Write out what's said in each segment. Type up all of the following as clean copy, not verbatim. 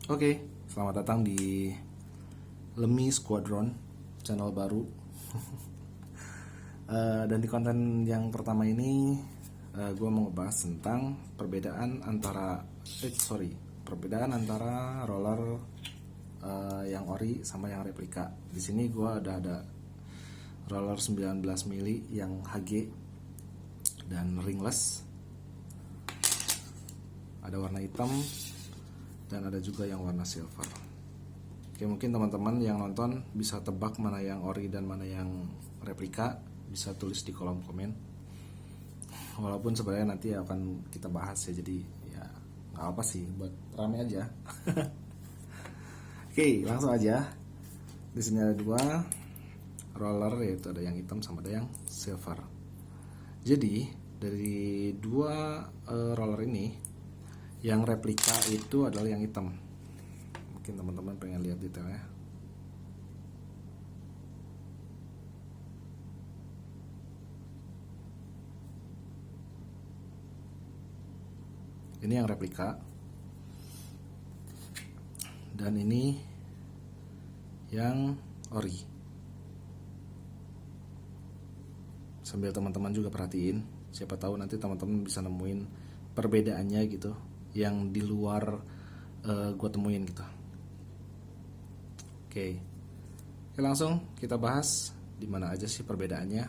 Oke, selamat datang di Lemmy Squadron, channel baru. Dan di konten yang pertama ini, gue mau ngebahas tentang perbedaan antara roller yang ori sama yang replika. Di sini gue ada roller 19 mili yang HG dan ringless. Ada warna hitam dan ada juga yang warna silver. Oke, mungkin teman-teman yang nonton bisa tebak mana yang ori dan mana yang replika, bisa tulis di kolom komen. Walaupun sebenarnya nanti akan kita bahas ya, jadi ya nggak apa sih, buat rame aja. Oke, langsung aja. Di sini ada dua roller, yaitu ada yang hitam sama ada yang silver. Jadi dari dua roller ini, yang replika itu adalah yang hitam. Mungkin teman-teman pengen lihat detailnya. Ini yang replika. Dan ini yang ori. Sambil teman-teman juga perhatiin, siapa tahu nanti teman-teman bisa nemuin perbedaannya gitu, yang di luar gue temuin gitu. Oke, langsung kita bahas di mana aja sih perbedaannya.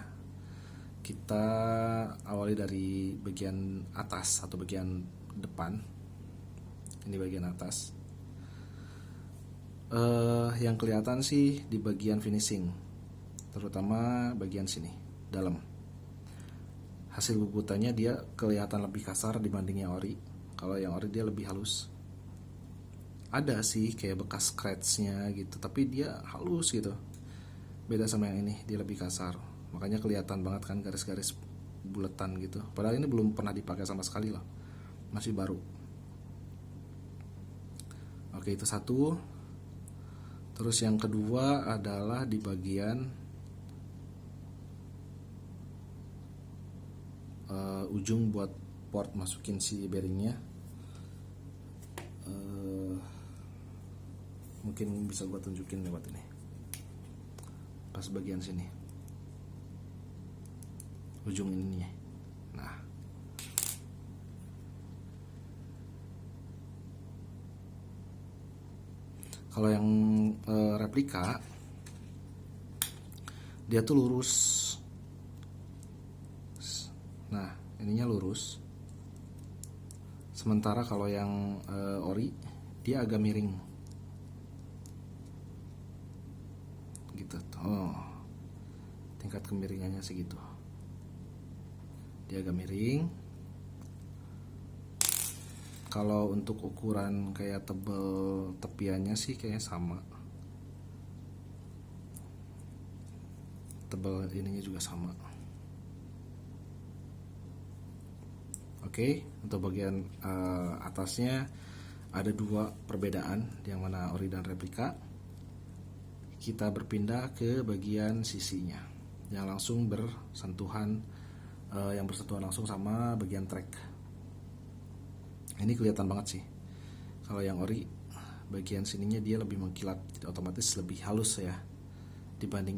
Kita awali dari bagian atas atau bagian depan. Ini bagian atas. Yang kelihatan sih di bagian finishing, terutama bagian sini dalam. Hasil bubutannya dia kelihatan lebih kasar dibanding yang ori. Kalau yang ori dia lebih halus. Ada sih kayak bekas scratchnya gitu, tapi dia halus gitu. Beda sama yang ini, dia lebih kasar. Makanya kelihatan banget kan garis-garis buletan gitu. Padahal ini belum pernah dipakai sama sekali loh, masih baru. Oke, itu satu. Terus yang kedua adalah di bagian ujung buat port masukin si bearingnya. Mungkin bisa gue tunjukin lewat ini, pas bagian sini, ujung ininya. Nah, kalau yang replika dia tuh lurus. Nah, ininya lurus. Sementara kalau yang ori dia agak miring gitu. Oh, tingkat kemiringannya segitu. Dia agak miring. Kalau untuk ukuran kayak tebel tepiannya sih kayaknya sama. Tebel ininya juga sama. Oke, untuk bagian atasnya ada dua perbedaan, yang mana ori dan replika. Kita berpindah ke bagian sisinya, yang langsung bersentuhan, yang bersentuhan langsung sama bagian track. Ini kelihatan banget sih. Kalau yang ori, bagian sininya dia lebih mengkilat, jadi otomatis lebih halus ya. Dibanding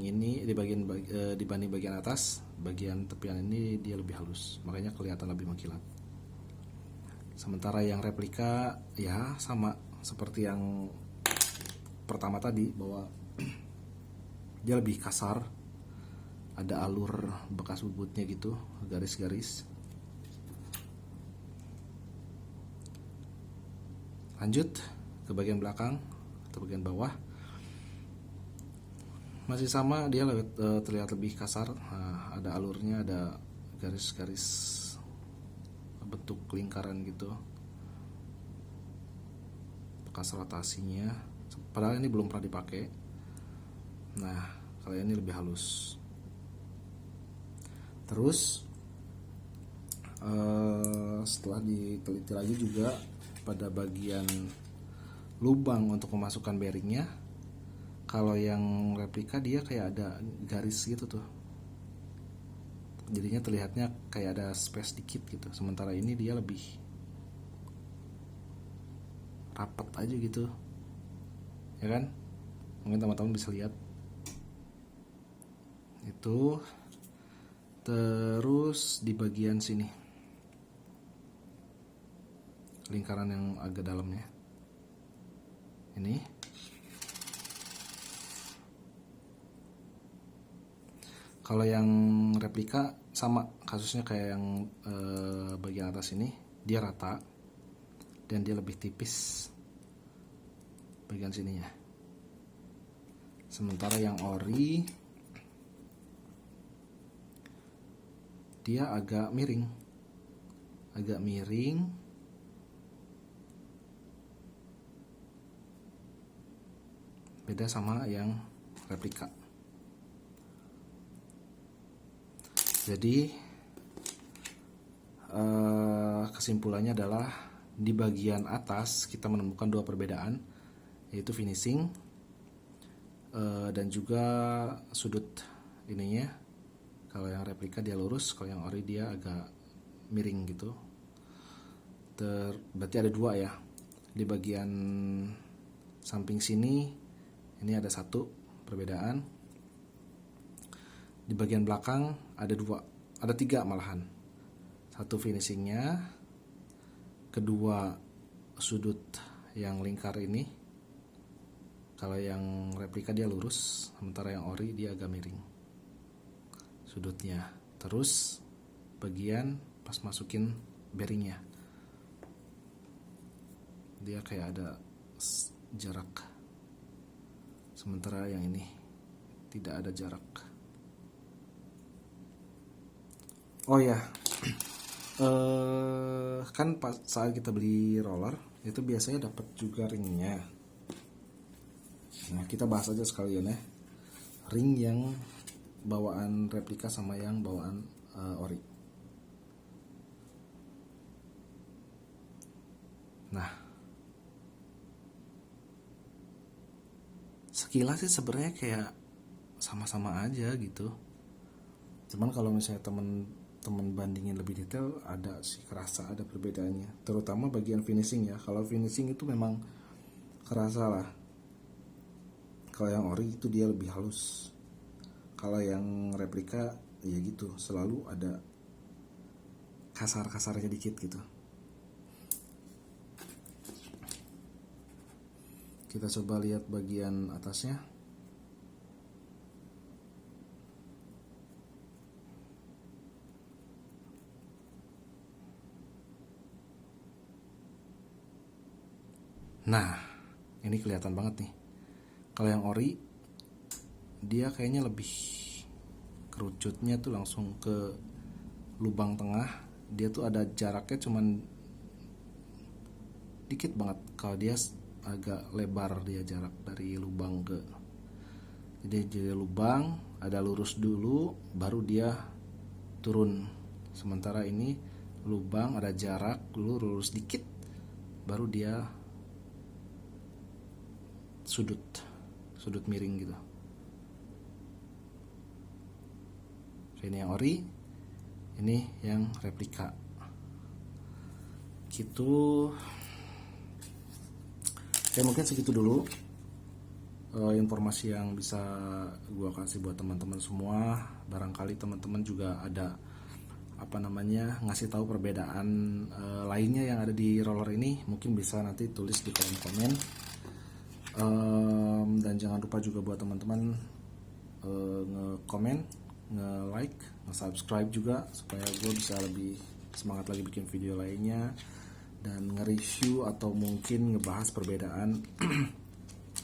bagian atas, bagian tepian ini dia lebih halus, makanya kelihatan lebih mengkilat. Sementara yang replika ya sama seperti yang pertama tadi, bahwa dia lebih kasar, ada alur bekas bubutnya gitu, garis-garis. Lanjut ke bagian belakang atau bagian bawah, masih sama, dia terlihat lebih kasar. Nah, ada alurnya, ada garis-garis bentuk lingkaran gitu, bekas rotasinya. Padahal ini belum pernah dipakai. Nah, kalau ini lebih halus. Terus setelah diteliti lagi juga, pada bagian lubang untuk memasukkan bearingnya, kalau yang replika dia kayak ada garis gitu tuh, jadinya terlihatnya kayak ada space dikit gitu. Sementara ini dia lebih rapat aja gitu. ya kan? Mungkin teman-teman bisa lihat itu. Terus di bagian sini lingkaran yang agak dalamnya ini, kalau yang replika sama kasusnya kayak yang bagian atas ini, dia rata dan dia lebih tipis bagian sininya. Sementara yang ori dia agak miring, beda sama yang replika. Jadi kesimpulannya adalah di bagian atas kita menemukan dua perbedaan, yaitu finishing dan juga sudut ininya. Kalau yang replika dia lurus, kalau yang ori dia agak miring gitu. Berarti ada dua ya. Di bagian samping sini ini ada satu perbedaan. Di bagian belakang ada tiga malahan. Satu finishingnya, kedua sudut yang lingkar ini. Kalau yang replika dia lurus, sementara yang ori dia agak miring sudutnya. Terus bagian pas masukin bearingnya, dia kayak ada jarak, sementara yang ini tidak ada jarak. Oh ya, kan pas saat kita beli roller itu biasanya dapat juga ringnya. Nah, kita bahas aja sekalian ya, ring yang bawaan replika sama yang bawaan ori. Nah, sekilas sih sebenarnya kayak sama-sama aja gitu. Cuman kalau misalnya teman bandingin lebih detail, ada sih kerasa ada perbedaannya, terutama bagian finishing ya. Kalau finishing itu memang kerasa lah. Kalau yang ori itu dia lebih halus. Kalau yang replika ya gitu, selalu ada kasar-kasarnya dikit gitu. Kita coba lihat bagian atasnya. Nah, ini kelihatan banget nih. Kalau yang ori dia kayaknya lebih kerucutnya tuh langsung ke lubang tengah. Dia tuh ada jaraknya cuman dikit banget. Kalau dia agak lebar dia jarak dari lubang ke, jadi lubang ada lurus dulu baru dia turun. Sementara ini lubang ada jarak dulu, lurus dikit baru dia sudut miring gitu. Ini yang ori, ini yang replika gitu. Oke, mungkin segitu dulu informasi yang bisa gue kasih buat teman-teman semua. Barangkali teman-teman juga ada ngasih tahu perbedaan lainnya yang ada di roller ini, mungkin bisa nanti tulis di kolom komen. Dan jangan lupa juga buat teman-teman nge-comment, nge-like, nge-subscribe juga supaya gue bisa lebih semangat lagi bikin video lainnya dan nge-review atau mungkin ngebahas perbedaan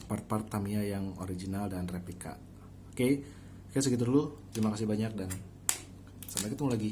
part-part Tamiya yang original dan replika. Oke, segitu dulu. Terima kasih banyak dan sampai ketemu lagi.